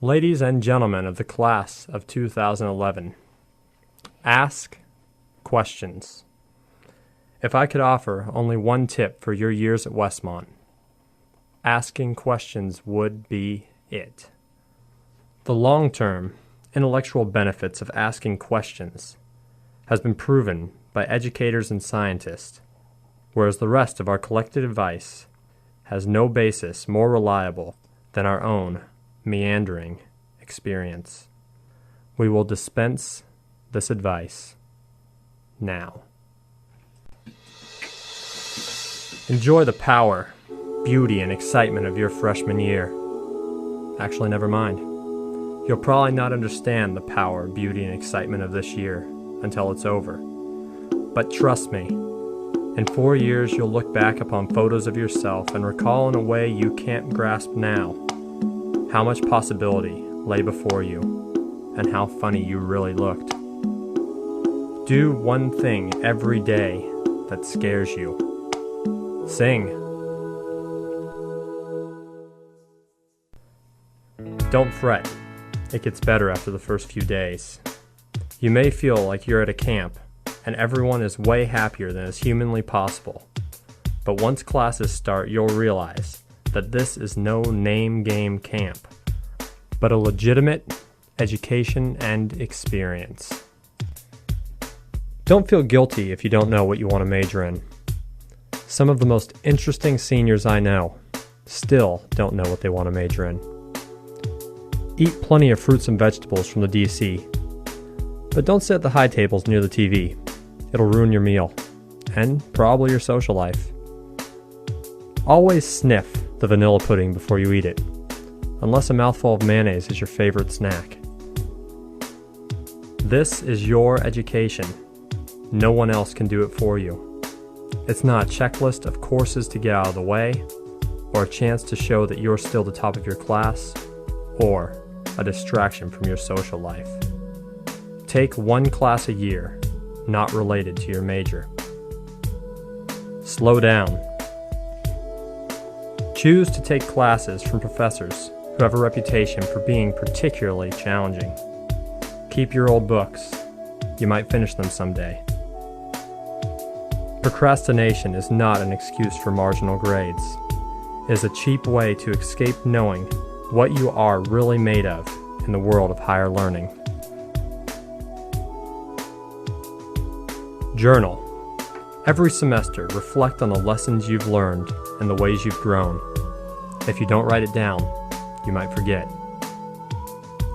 Ladies and gentlemen of the class of 2011, ask questions. If I could offer only one tip for your years at Westmont, asking questions would be it. The long-term intellectual benefits of asking questions has been proven by educators and scientists, whereas the rest of our collected advice has no basis more reliable than our own meandering experience. We will dispense this advice now. Enjoy the power, beauty, and excitement of your freshman year. Actually, never mind. You'll probably not understand the power, beauty, and excitement of this year until it's over. But trust me, in 4 years you'll look back upon photos of yourself and recall in a way you can't grasp now how much possibility lay before you and how funny you really looked. Do one thing every day that scares you. Sing. Don't fret. It gets better after the first few days. You may feel like you're at a camp and everyone is way happier than is humanly possible. But once classes start, you'll realize that this is no name game camp, but a legitimate education and experience. Don't feel guilty if you don't know what you want to major in. Some of the most interesting seniors I know still don't know what they want to major in. Eat plenty of fruits and vegetables from the DC, but don't sit at the high tables near the TV. It'll ruin your meal, and probably your social life. Always sniff the vanilla pudding before you eat it, unless a mouthful of mayonnaise is your favorite snack. This is your education. No one else can do it for you. It's not a checklist of courses to get out of the way, or a chance to show that you're still the top of your class, or a distraction from your social life. Take one class a year, not related to your major. Slow down. Choose to take classes from professors who have a reputation for being particularly challenging. Keep your old books. You might finish them someday. Procrastination is not an excuse for marginal grades. It is a cheap way to escape knowing what you are really made of in the world of higher learning. Journal. Every semester, reflect on the lessons you've learned and the ways you've grown. If you don't write it down, you might forget.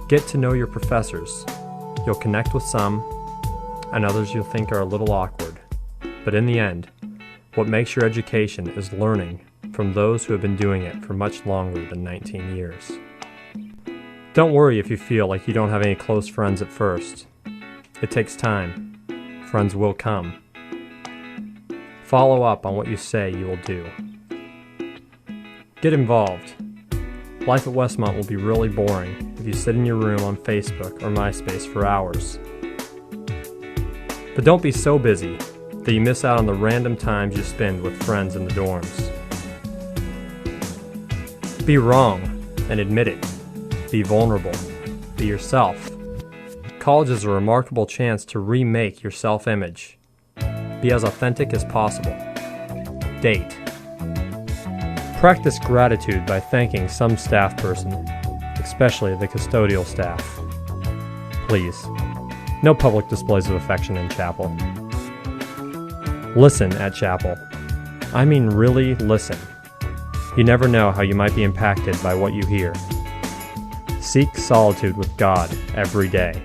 Get to know your professors. You'll connect with some, and others you'll think are a little awkward. But in the end, what makes your education is learning from those who have been doing it for much longer than 19 years. Don't worry if you feel like you don't have any close friends at first. It takes time. Friends will come. Follow up on what you say you will do. Get involved. Life at Westmont will be really boring if you sit in your room on Facebook or MySpace for hours. But don't be so busy that you miss out on the random times you spend with friends in the dorms. Be wrong and admit it. Be vulnerable. Be yourself. College is a remarkable chance to remake your self-image. Be as authentic as possible. Date. Practice gratitude by thanking some staff person, especially the custodial staff. Please, no public displays of affection in chapel. Listen at chapel. I mean really listen. You never know how you might be impacted by what you hear. Seek solitude with God every day.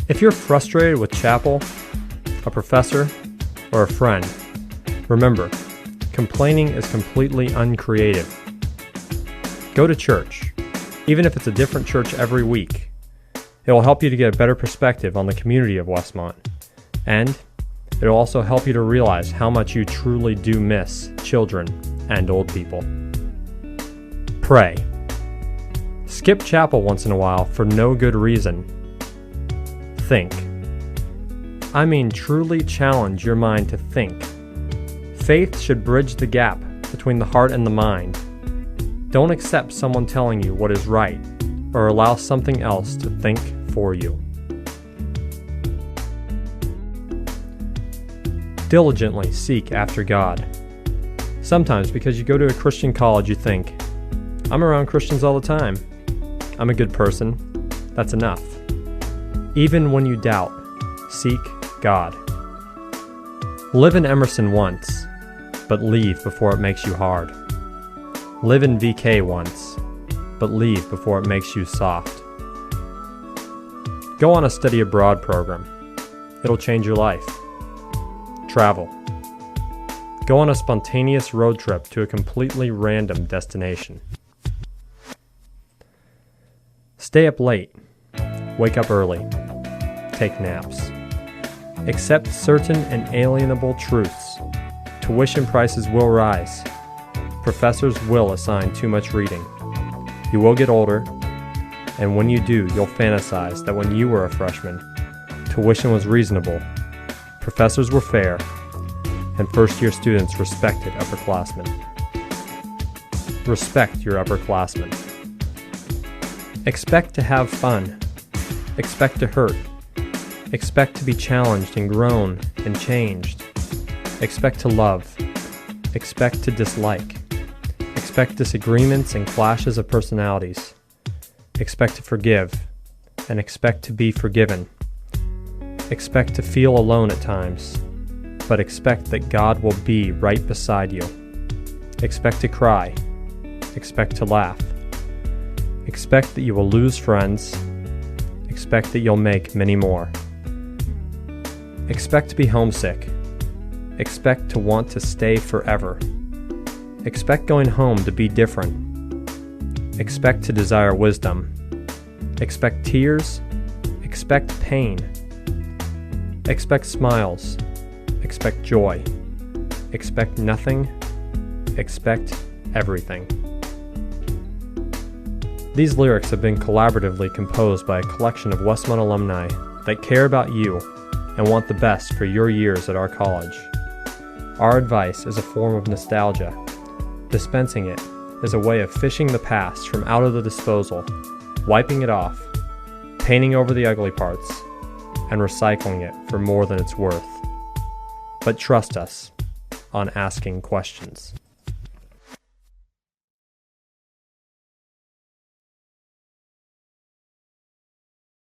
If you're frustrated with chapel, a professor, or a friend, remember, complaining is completely uncreative. Go to church, even if it's a different church every week. It will help you to get a better perspective on the community of Westmont, and it will also help you to realize how much you truly do miss children and old people. Pray. Skip chapel once in a while for no good reason. Think. I mean truly challenge your mind to think. Faith should bridge the gap between the heart and the mind. Don't accept someone telling you what is right, or allow something else to think for you. Diligently seek after God. Sometimes because you go to a Christian college, you think, I'm around Christians all the time. I'm a good person. That's enough. Even when you doubt, seek God. Live in Emerson once, but leave before it makes you hard. Live in VK once, but leave before it makes you soft. Go on a study abroad program. It'll change your life. Travel. Go on a spontaneous road trip to a completely random destination. Stay up late. Wake up early. Take naps. Accept certain inalienable truths. Tuition prices will rise. Professors will assign too much reading. You will get older, and when you do, you'll fantasize that when you were a freshman, tuition was reasonable, professors were fair, and first-year students respected upperclassmen. Respect your upperclassmen. Expect to have fun. Expect to hurt. Expect to be challenged and grown and changed. Expect to love. Expect to dislike. Expect disagreements and clashes of personalities. Expect to forgive, and expect to be forgiven. Expect to feel alone at times, but expect that God will be right beside you. Expect to cry. Expect to laugh. Expect that you will lose friends. Expect that you'll make many more. Expect to be homesick. Expect to want to stay forever. Expect going home to be different. Expect to desire wisdom. Expect tears. Expect pain. Expect smiles. Expect joy. Expect nothing. Expect everything. These lyrics have been collaboratively composed by a collection of Westmont alumni that care about you and want the best for your years at our college. Our advice is a form of nostalgia. Dispensing it is a way of fishing the past from out of the disposal, wiping it off, painting over the ugly parts, and recycling it for more than it's worth. But trust us on asking questions.